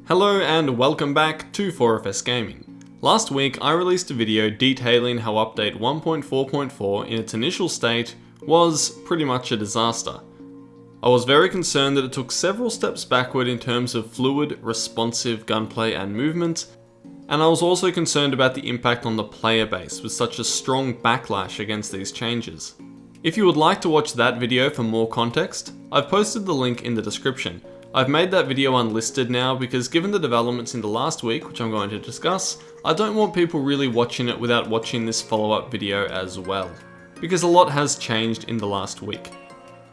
Hello and welcome back to 4FS Gaming. Last week I released a video detailing how update 1.4.4 in its initial state was pretty much a disaster. I was very concerned that it took several steps backward in terms of fluid, responsive gunplay and movement, and I was also concerned about the impact on the player base with such a strong backlash against these changes. If you would like to watch that video for more context, I've posted the link in the description. I've made that video unlisted now because given the developments in the last week, which I'm going to discuss, I don't want people really watching it without watching this follow-up video as well, because a lot has changed in the last week.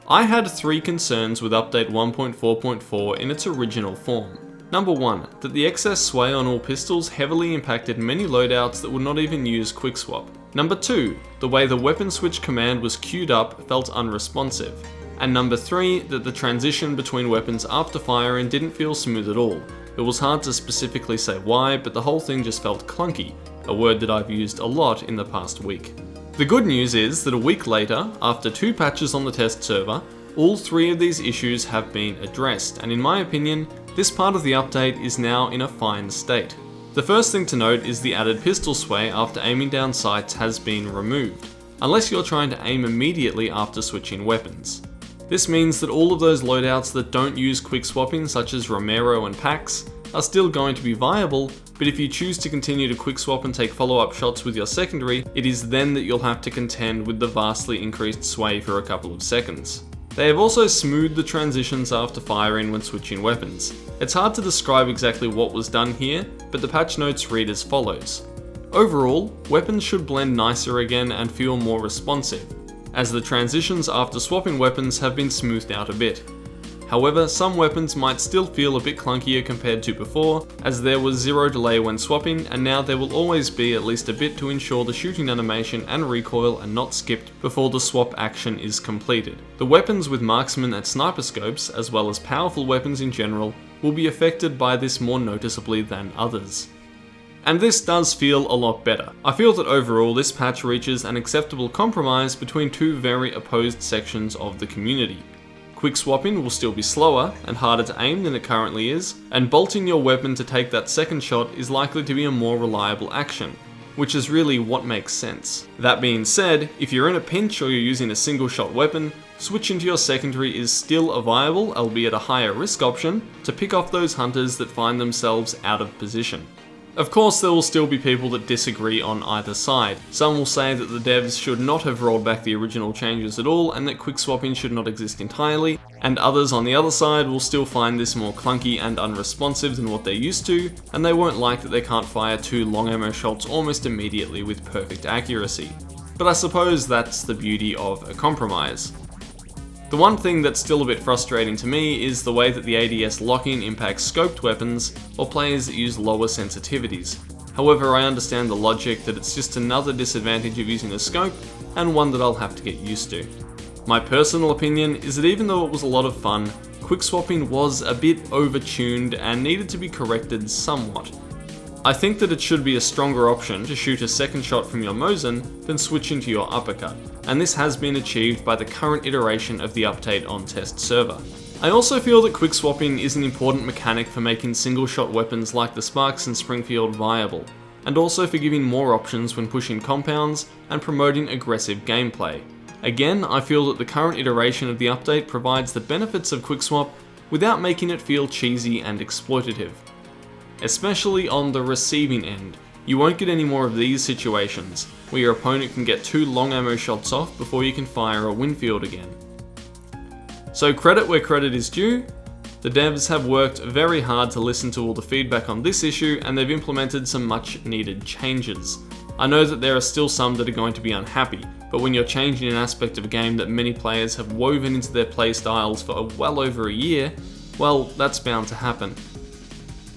I had 3 concerns with update 1.4.4 in its original form. Number 1, that the excess sway on all pistols heavily impacted many loadouts that would not even use Quickswap. Number 2, the way the weapon switch command was queued up felt unresponsive. And number 3, that the transition between weapons after firing didn't feel smooth at all. It was hard to specifically say why, but the whole thing just felt clunky, a word that I've used a lot in the past week. The good news is that a week later, after 2 patches on the test server, all 3 of these issues have been addressed, and in my opinion, this part of the update is now in a fine state. The first thing to note is the added pistol sway after aiming down sights has been removed, unless you're trying to aim immediately after switching weapons. This means that all of those loadouts that don't use quick swapping, such as Romero and Pax, are still going to be viable, but if you choose to continue to quick swap and take follow-up shots with your secondary, it is then that you'll have to contend with the vastly increased sway for a couple of seconds. They have also smoothed the transitions after firing when switching weapons. It's hard to describe exactly what was done here, but the patch notes read as follows. Overall, weapons should blend nicer again and feel more responsive, as the transitions after swapping weapons have been smoothed out a bit. However, some weapons might still feel a bit clunkier compared to before, as there was 0 delay when swapping, and now there will always be at least a bit to ensure the shooting animation and recoil are not skipped before the swap action is completed. The weapons with marksman and sniper scopes, as well as powerful weapons in general, will be affected by this more noticeably than others. And this does feel a lot better. I feel that overall this patch reaches an acceptable compromise between 2 very opposed sections of the community. Quick swapping will still be slower and harder to aim than it currently is, and bolting your weapon to take that second shot is likely to be a more reliable action, which is really what makes sense. That being said, if you're in a pinch or you're using a single shot weapon, switching to your secondary is still a viable, albeit a higher risk option, to pick off those hunters that find themselves out of position. Of course, there will still be people that disagree on either side. Some will say that the devs should not have rolled back the original changes at all and that quick swapping should not exist entirely, and others on the other side will still find this more clunky and unresponsive than what they're used to, and they won't like that they can't fire 2 long ammo shots almost immediately with perfect accuracy. But I suppose that's the beauty of a compromise. The one thing that's still a bit frustrating to me is the way that the ADS lock-in impacts scoped weapons or players that use lower sensitivities. However, I understand the logic that it's just another disadvantage of using a scope, and one that I'll have to get used to. My personal opinion is that even though it was a lot of fun, quick swapping was a bit overtuned and needed to be corrected somewhat. I think that it should be a stronger option to shoot a second shot from your Mosin than switching to your uppercut, and this has been achieved by the current iteration of the update on test server. I also feel that quick swapping is an important mechanic for making single shot weapons like the Sparks and Springfield viable, and also for giving more options when pushing compounds and promoting aggressive gameplay. Again, I feel that the current iteration of the update provides the benefits of quickswap without making it feel cheesy and exploitative. Especially on the receiving end, you won't get any more of these situations, where your opponent can get 2 long ammo shots off before you can fire a Winfield again. So credit where credit is due, the devs have worked very hard to listen to all the feedback on this issue, and they've implemented some much needed changes. I know that there are still some that are going to be unhappy, but when you're changing an aspect of a game that many players have woven into their playstyles for well over a year, well, that's bound to happen.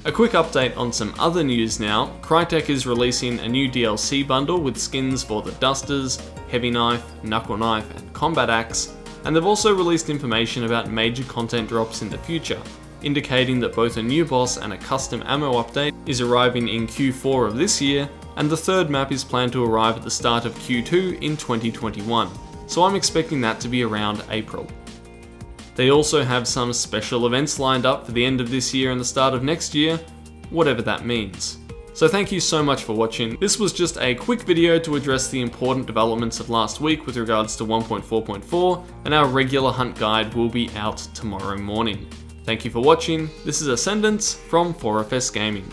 A quick update on some other news now. Crytek is releasing a new DLC bundle with skins for the Dusters, Heavy Knife, Knuckle Knife, and Combat Axe, and they've also released information about major content drops in the future, indicating that both a new boss and a custom ammo update is arriving in Q4 of this year, and the 3rd map is planned to arrive at the start of Q2 in 2021, so I'm expecting that to be around April. They also have some special events lined up for the end of this year and the start of next year, whatever that means. So thank you so much for watching. This was just a quick video to address the important developments of last week with regards to 1.4.4, and our regular hunt guide will be out tomorrow morning. Thank you for watching. This is Ascendance from 4FS Gaming.